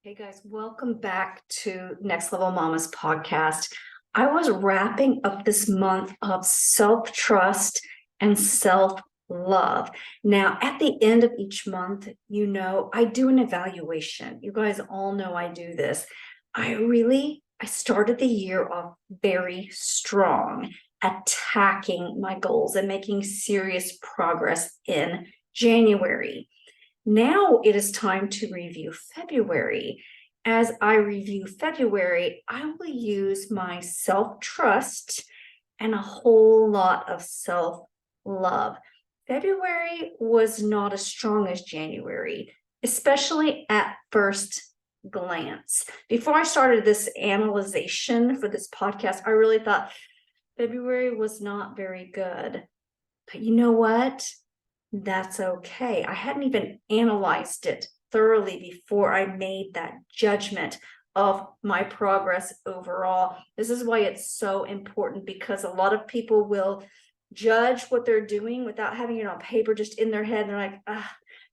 Hey guys, welcome back to Next Level Mamas podcast. I was wrapping up this month of self-trust and self-love. Now, at the end of each month, I do an evaluation. You guys all know I do this. I started the year off very strong, attacking my goals and making serious progress in January. Now it is time to review February. As I review February, I will use my self-trust and a whole lot of self-love. February was not as strong as January, especially at first glance. Before I started this analyzation for this podcast, I really thought February was not very good. But you know what? That's okay. I hadn't even analyzed it thoroughly before I made that judgment of my progress overall. This is why it's so important, because a lot of people will judge what they're doing without having it on paper, just in their head. And they're like,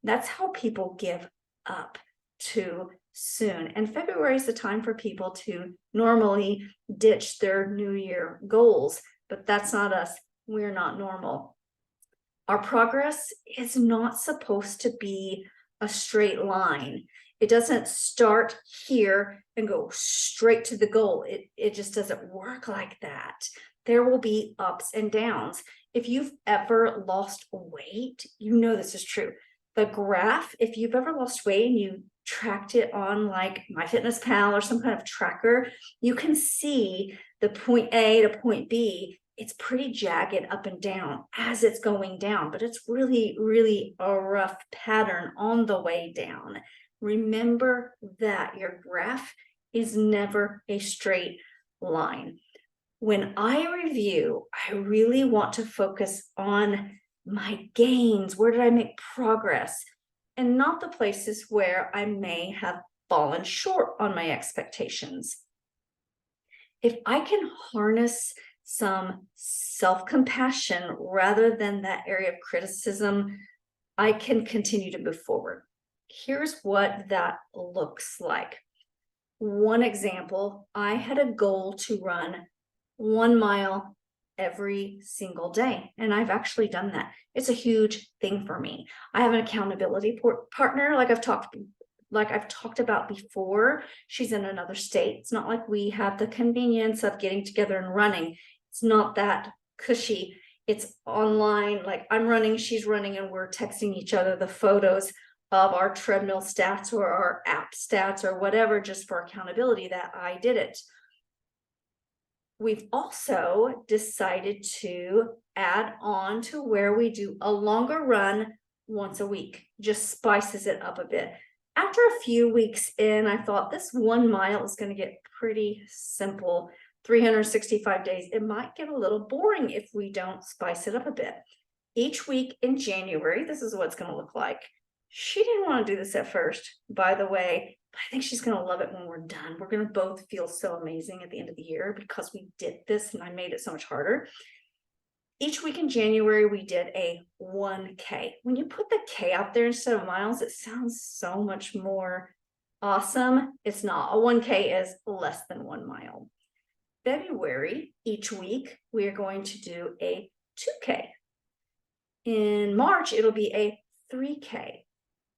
that's how people give up too soon. And February is the time for people to normally ditch their New Year goals, but that's not us. We're not normal. Our progress is not supposed to be a straight line. It doesn't start here and go straight to the goal. It just doesn't work like that. There will be ups and downs. If you've ever lost weight, you know this is true. The graph, if you've ever lost weight and you tracked it on like MyFitnessPal or some kind of tracker, you can see the point A to point B. It's pretty jagged up and down as it's going down, but it's really, really a rough pattern on the way down. Remember that your graph is never a straight line. When I review, I really want to focus on my gains. Where did I make progress? And not the places where I may have fallen short on my expectations. If I can harness some self-compassion rather than that area of criticism, I can continue to move forward. Here's what that looks like. One example, I had a goal to run 1 mile every single day, and I've actually done that. It's a huge thing for me. I have an accountability partner, like I've talked about before. She's in another state. It's not like we have the convenience of getting together and running. It's not that cushy. It's online. Like I'm running, she's running, and we're texting each other the photos of our treadmill stats or our app stats or whatever, just for accountability that I did it. We've also decided to add on to where we do a longer run once a week, just spices it up a bit. After a few weeks in, I thought this 1 mile is going to get pretty simple. 365 days. It might get a little boring if we don't spice it up a bit. Each week in January, this is what it's going to look like. She didn't want to do this at first, by the way, but I think she's going to love it when we're done. We're going to both feel so amazing at the end of the year because we did this and I made it so much harder. Each week in January, we did a 1K. When you put the K out there instead of miles, it sounds so much more awesome. It's not. A 1K is less than 1 mile. February, each week, we are going to do a 2K. In March, it'll be a 3K.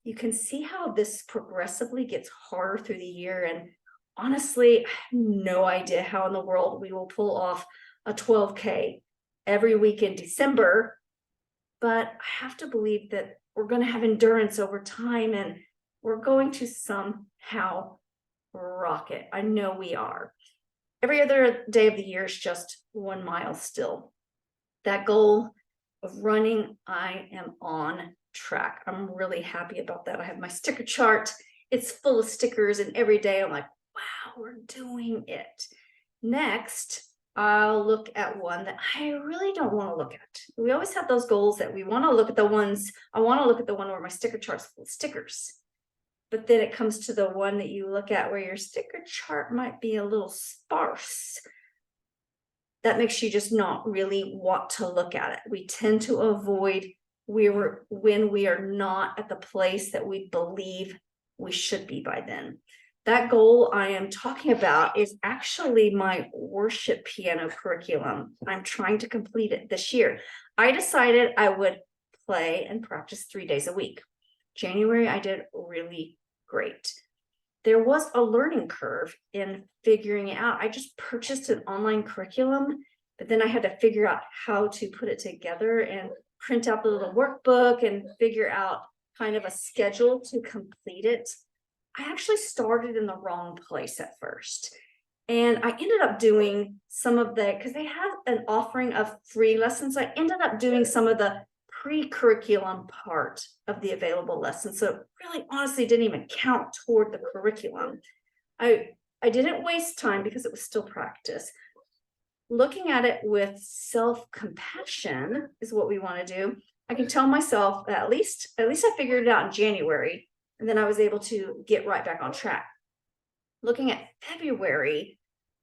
You can see how this progressively gets harder through the year. And honestly, I have no idea how in the world we will pull off a 12K every week in December. But I have to believe that we're going to have endurance over time and we're going to somehow rock it. I know we are. Every other day of the year is just 1 mile still. That goal of running, I am on track. I'm really happy about that. I have my sticker chart. It's full of stickers, and every day I'm like, wow, we're doing it. Next, I'll look at one that I really don't want to look at. We always have those goals that we want to look at the ones. I want to look at the one where my sticker chart's full of stickers. But then it comes to the one that you look at where your sticker chart might be a little sparse. That makes you just not really want to look at it. We tend to avoid when we are not at the place that we believe we should be by then. That goal I am talking about is actually my worship piano curriculum. I'm trying to complete it this year. I decided I would play and practice 3 days a week. January, I did really great. There was a learning curve in figuring it out. I just purchased an online curriculum, but then I had to figure out how to put it together and print out the little workbook and figure out kind of a schedule to complete it. I actually started in the wrong place at first. And I ended up doing some of because they have an offering of free lessons. I ended up doing some of the pre-curriculum part of the available lessons. So it really honestly didn't even count toward the curriculum. I didn't waste time because it was still practice. Looking at it with self-compassion is what we want to do. I can tell myself that at least I figured it out in January, and then I was able to get right back on track. Looking at February,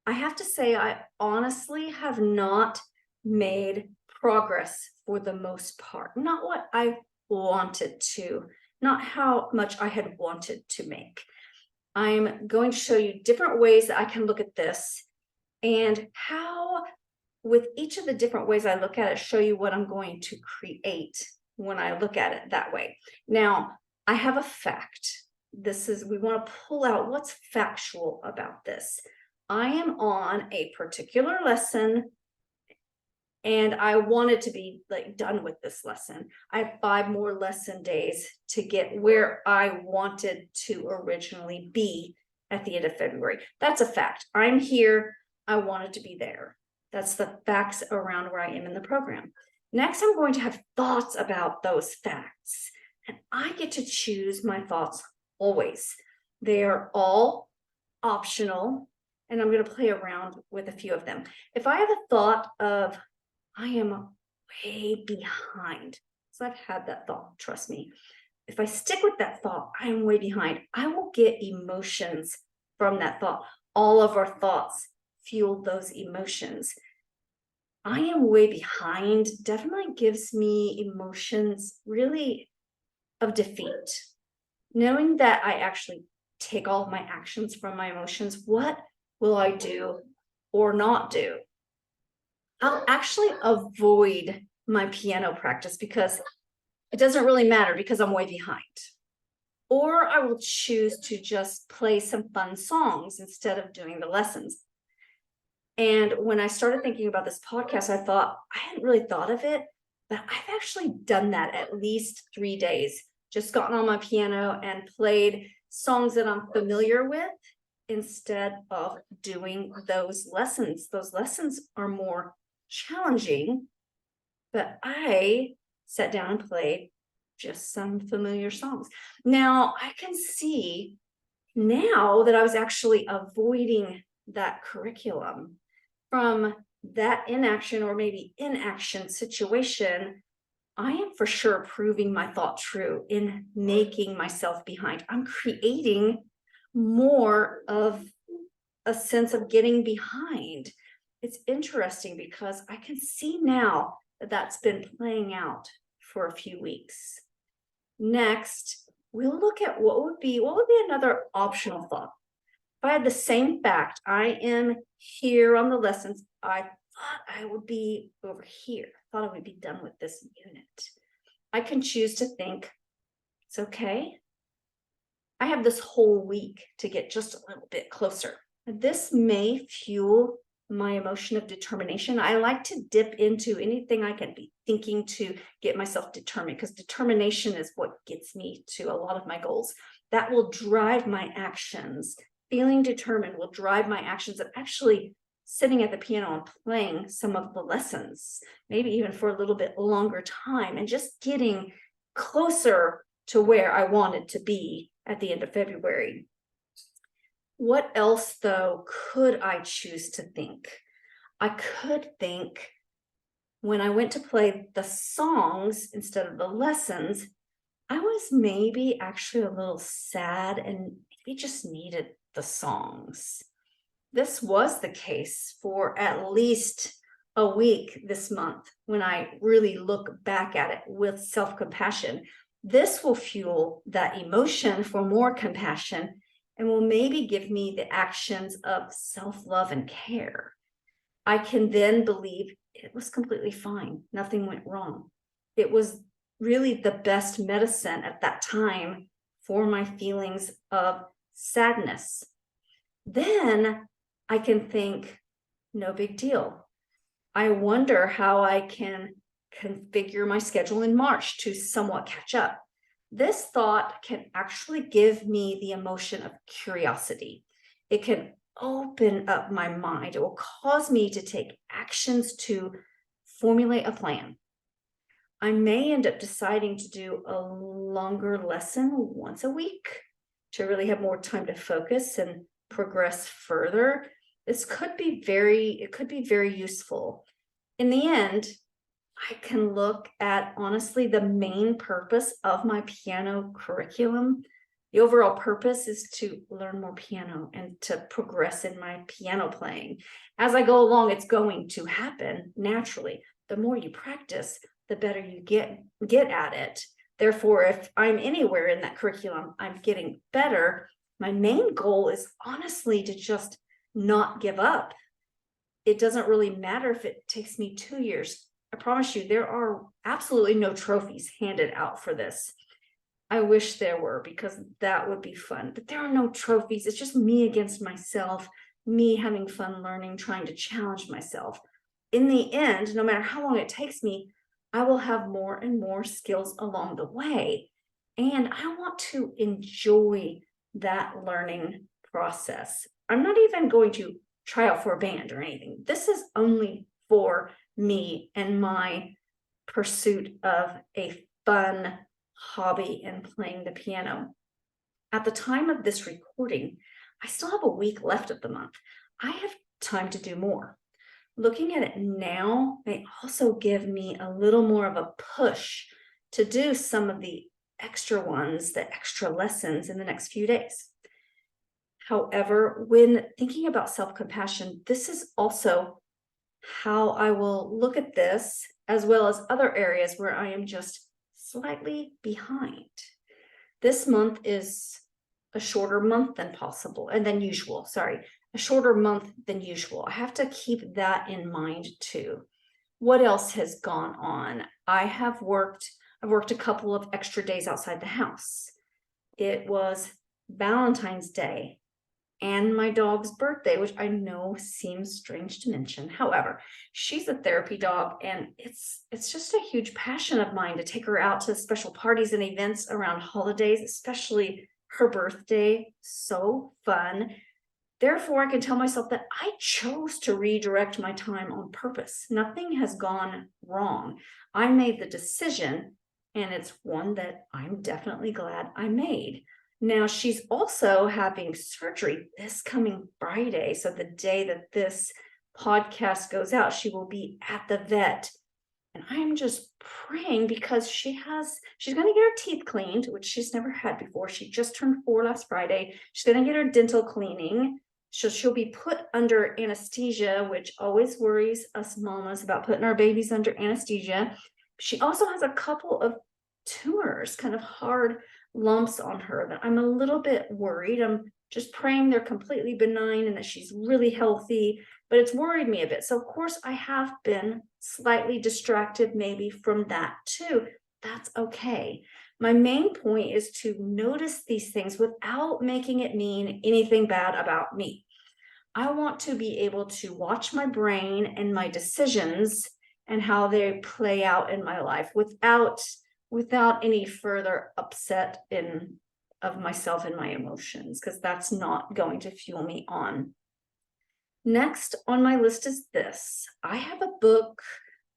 I have to say I honestly have not made progress for the most part. Not what I wanted to, not how much I had wanted to make. I'm going to show you different ways that I can look at this, and how with each of the different ways I look at it, show you what I'm going to create when I look at it that way. Now, I have a fact. We want to pull out what's factual about this. I am on a particular lesson, and I wanted to be done with this lesson. I have 5 more lesson days to get where I wanted to originally be at the end of February. That's a fact. I'm here. I wanted to be there. That's the facts around where I am in the program. Next, I'm going to have thoughts about those facts, and I get to choose my thoughts always. They are all optional, and I'm going to play around with a few of them. If I have a thought of, I am way behind, so I've had that thought, trust me. If I stick with that thought, I am way behind, I will get emotions from that thought. All of our thoughts fuel those emotions. I am way behind definitely gives me emotions really of defeat. Knowing that I actually take all of my actions from my emotions, what will I do or not do? I'll actually avoid my piano practice because it doesn't really matter because I'm way behind. Or I will choose to just play some fun songs instead of doing the lessons. And when I started thinking about this podcast, I thought, I hadn't really thought of it, but I've actually done that at least 3 days. Just gotten on my piano and played songs that I'm familiar with instead of doing those lessons. Those lessons are more challenging, but I sat down and played just some familiar songs. Now I can see now that I was actually avoiding that curriculum from that inaction or maybe inaction situation. I am for sure proving my thought true in making myself behind. I'm creating more of a sense of getting behind. It's interesting because I can see now that that's been playing out for a few weeks. Next, we'll look at what would be another optional thought. If I had the same fact, I am here on the lessons, I thought I would be over here. I thought I would be done with this unit. I can choose to think, it's okay. I have this whole week to get just a little bit closer. This may fuel my emotion of determination. I like to dip into anything I can be thinking to get myself determined, because determination is what gets me to a lot of my goals. That will drive my actions. Feeling determined will drive my actions of actually sitting at the piano and playing some of the lessons, maybe even for a little bit longer time, and just getting closer to where I wanted to be at the end of February. What else, though, could I choose to think? I could think when I went to play the songs instead of the lessons, I was maybe actually a little sad and maybe just needed the songs. This was the case for at least a week this month when I really look back at it with self-compassion. This will fuel that emotion for more compassion. and will maybe give me the actions of self-love and care. I can then believe it was completely fine. Nothing went wrong. It was really the best medicine at that time for my feelings of sadness. Then I can think, no big deal. I wonder how I can configure my schedule in March to somewhat catch up. This thought can actually give me the emotion of curiosity. It can open up my mind. It will cause me to take actions to formulate a plan. I may end up deciding to do a longer lesson once a week to really have more time to focus and progress further. It could be very useful. In the end, I can look at honestly the main purpose of my piano curriculum. The overall purpose is to learn more piano and to progress in my piano playing. As I go along, it's going to happen naturally. The more you practice, the better you get at it. Therefore, if I'm anywhere in that curriculum, I'm getting better. My main goal is honestly to just not give up. It doesn't really matter if it takes me 2 years. I promise you, there are absolutely no trophies handed out for this. I wish there were, because that would be fun, but there are no trophies. It's just me against myself, me having fun learning, trying to challenge myself. In the end, no matter how long it takes me, I will have more and more skills along the way. And I want to enjoy that learning process. I'm not even going to try out for a band or anything. This is only for me and my pursuit of a fun hobby and playing the piano. At the time of this recording, I still have a week left of the month. I have time to do more. Looking at it now may also give me a little more of a push to do some of the extra ones, the extra lessons in the next few days. However, when thinking about self-compassion, this is also how I will look at this, as well as other areas where I am just slightly behind. This month is a shorter month than usual. A shorter month than usual. I have to keep that in mind too. What else has gone on? I've worked a couple of extra days outside the house. It was Valentine's Day and my dog's birthday, which I know seems strange to mention. However, she's a therapy dog, and it's just a huge passion of mine to take her out to special parties and events around holidays, especially her birthday. So fun. Therefore, I can tell myself that I chose to redirect my time on purpose. Nothing has gone wrong. I made the decision, and it's one that I'm definitely glad I made. Now, she's also having surgery this coming Friday. So the day that this podcast goes out, she will be at the vet. And I am just praying, because she's going to get her teeth cleaned, which she's never had before. She just turned 4 last Friday. She's going to get her dental cleaning. She'll be put under anesthesia, which always worries us mamas about putting our babies under anesthesia. She also has a couple of tumors, kind of hard lumps on her, that I'm a little bit worried. I'm just praying they're completely benign and that she's really healthy, but it's worried me a bit. So of course I have been slightly distracted maybe from that too. That's okay. My main point is to notice these things without making it mean anything bad about me. I want to be able to watch my brain and my decisions and how they play out in my life without any further upset of myself and my emotions, because that's not going to fuel me on. Next on my list is this. I have a book.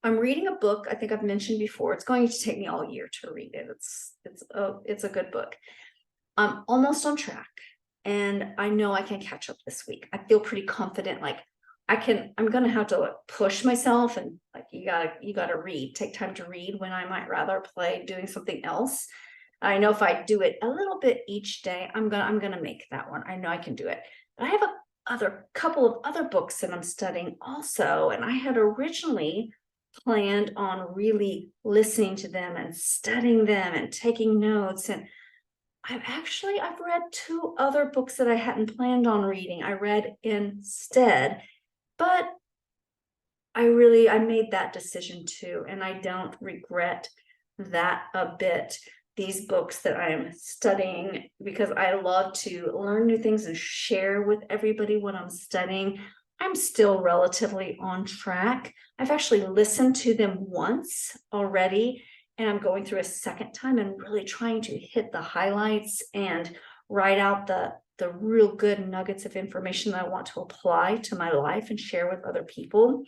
I'm reading a book I think I've mentioned before. It's going to take me all year to read it. It's a good book. I'm almost on track, and I know I can catch up this week. I feel pretty confident, like I'm gonna have to push myself, and like you gotta take time to read when I might rather play doing something else. I know if I do it a little bit each day, I'm gonna make that one. I know I can do it. But I have a couple of other books that I'm studying also, and I had originally planned on really listening to them and studying them and taking notes, and I've read two other books that I hadn't planned on reading. I read instead, but I made that decision too, and I don't regret that a bit. These books that I am studying, because I love to learn new things and share with everybody what I'm studying. I'm still relatively on track. I've actually listened to them once already, and I'm going through a second time and really trying to hit the highlights and write out the real good nuggets of information that I want to apply to my life and share with other people.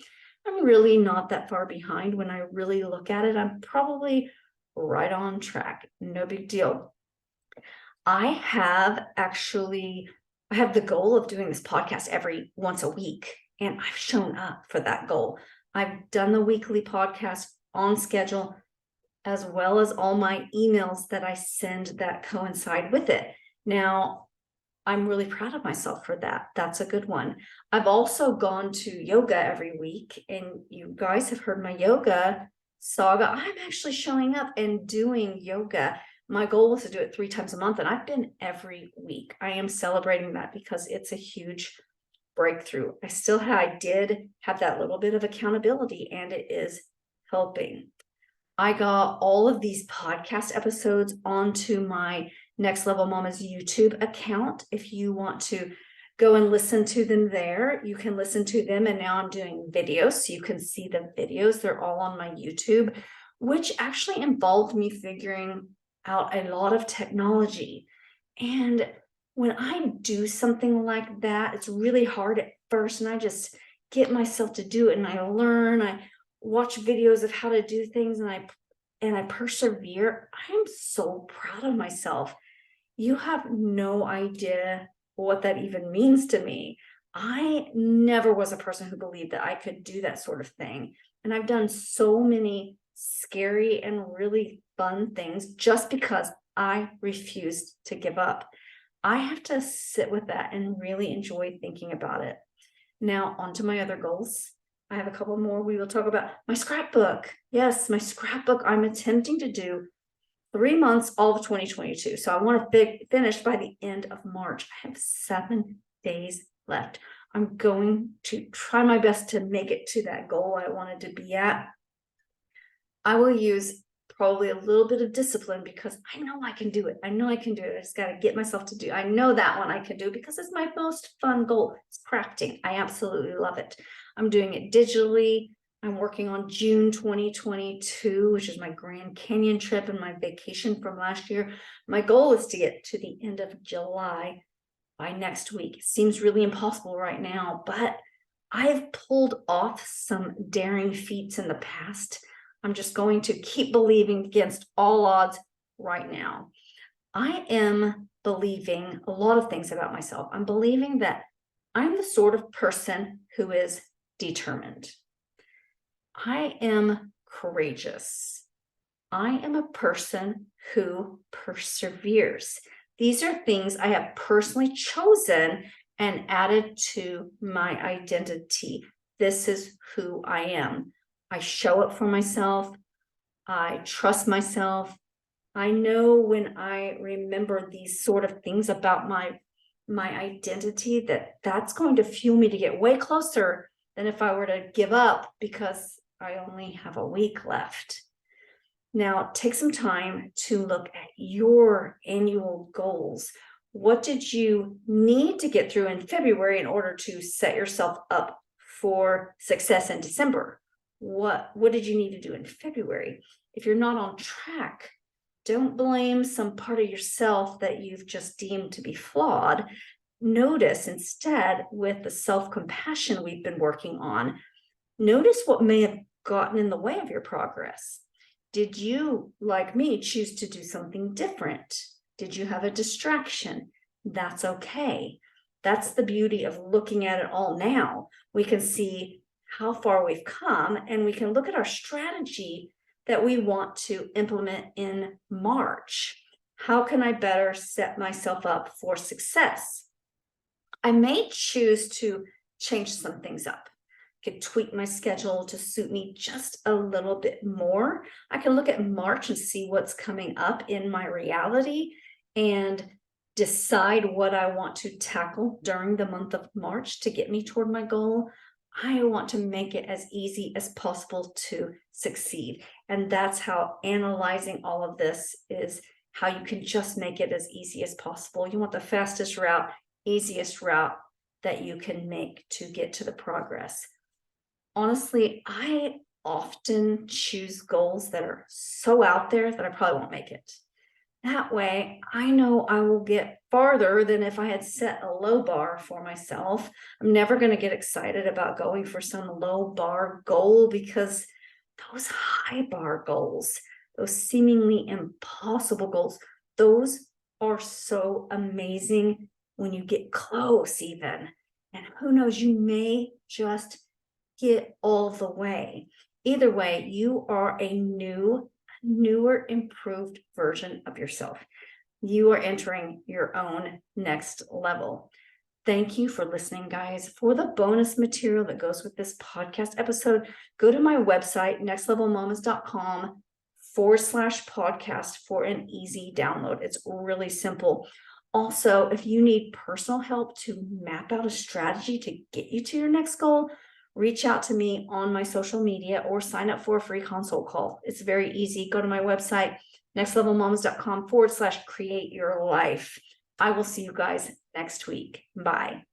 I'm really not that far behind. When I really look at it, I'm probably right on track. No big deal. I have the goal of doing this podcast every once a week, and I've shown up for that goal. I've done the weekly podcast on schedule, as well as all my emails that I send that coincide with it. Now, I'm really proud of myself for that. That's a good one. I've also gone to yoga every week, and you guys have heard my yoga saga. I'm actually showing up and doing yoga. My goal was to do it 3 times a month, and I've been every week. I am celebrating that because it's a huge breakthrough. I did have that little bit of accountability, and it is helping. I got all of these podcast episodes onto my Next Level Mama's YouTube account. If you want to go and listen to them there, you can listen to them. And now I'm doing videos, so you can see the videos. They're all on my YouTube, which actually involved me figuring out a lot of technology. And when I do something like that, it's really hard at first, and I just get myself to do it, and I learn. I watch videos of how to do things, and I persevere. I'm so proud of myself. You have no idea what that even means to me. I never was a person who believed that I could do that sort of thing. And I've done so many scary and really fun things just because I refused to give up. I have to sit with that and really enjoy thinking about it. Now, on to my other goals. I have a couple more. We will talk about my scrapbook. Yes, my scrapbook. I'm attempting to do 3 months, all of 2022. So I want to finish by the end of March. I have 7 days left. I'm going to try my best to make it to that goal I wanted to be at. I will use probably a little bit of discipline because I know I can do it. I know I can do it. I just got to get myself to do. I know that one I can do because it's my most fun goal. It's crafting. I absolutely love it. I'm doing it digitally. I'm working on June 2022, which is my Grand Canyon trip and my vacation from last year. My goal is to get to the end of July by next week. It seems really impossible right now, but I've pulled off some daring feats in the past. I'm just going to keep believing against all odds right now. I am believing a lot of things about myself. I'm believing that I'm the sort of person who is determined. I am courageous. I am a person who perseveres. These are things I have personally chosen and added to my identity. This is who I am. I show up for myself. I trust myself. I know when I remember these sort of things about my identity, that's going to fuel me to get way closer than if I were to give up because I only have a week left. Now, take some time to look at your annual goals. What did you need to get through in February in order to set yourself up for success in December? What did you need to do in February? If you're not on track, don't blame some part of yourself that you've just deemed to be flawed. Notice instead, with the self-compassion we've been working on, notice what may have gotten in the way of your progress. Did you, like me, choose to do something different? Did you have a distraction? That's okay. That's the beauty of looking at it all now. We can see how far we've come, and we can look at our strategy that we want to implement in March. How can I better set myself up for success? I may choose to change some things up. I could tweak my schedule to suit me just a little bit more. I can look at March and see what's coming up in my reality and decide what I want to tackle during the month of March to get me toward my goal, I want to make it as easy as possible to succeed. And that's how analyzing all of this is how you can just make it as easy as possible. You want the fastest route, easiest route that you can make to get to the progress. Honestly, I often choose goals that are so out there that I probably won't make it. That way, I know I will get farther than if I had set a low bar for myself. I'm never going to get excited about going for some low bar goal, because those high bar goals, those seemingly impossible goals, those are so amazing when you get close, even. And who knows, you may just get all the way. Either way, you are a newer, improved version of yourself. You are entering your own next level. Thank you for listening, guys. For the bonus material that goes with this podcast episode, go to my website, nextlevelmamas.com/podcast for an easy download. It's really simple. Also, if you need personal help to map out a strategy to get you to your next goal, reach out to me on my social media or sign up for a free consult call. It's very easy. Go to my website, nextlevelmamas.com/create your life. I will see you guys next week. Bye.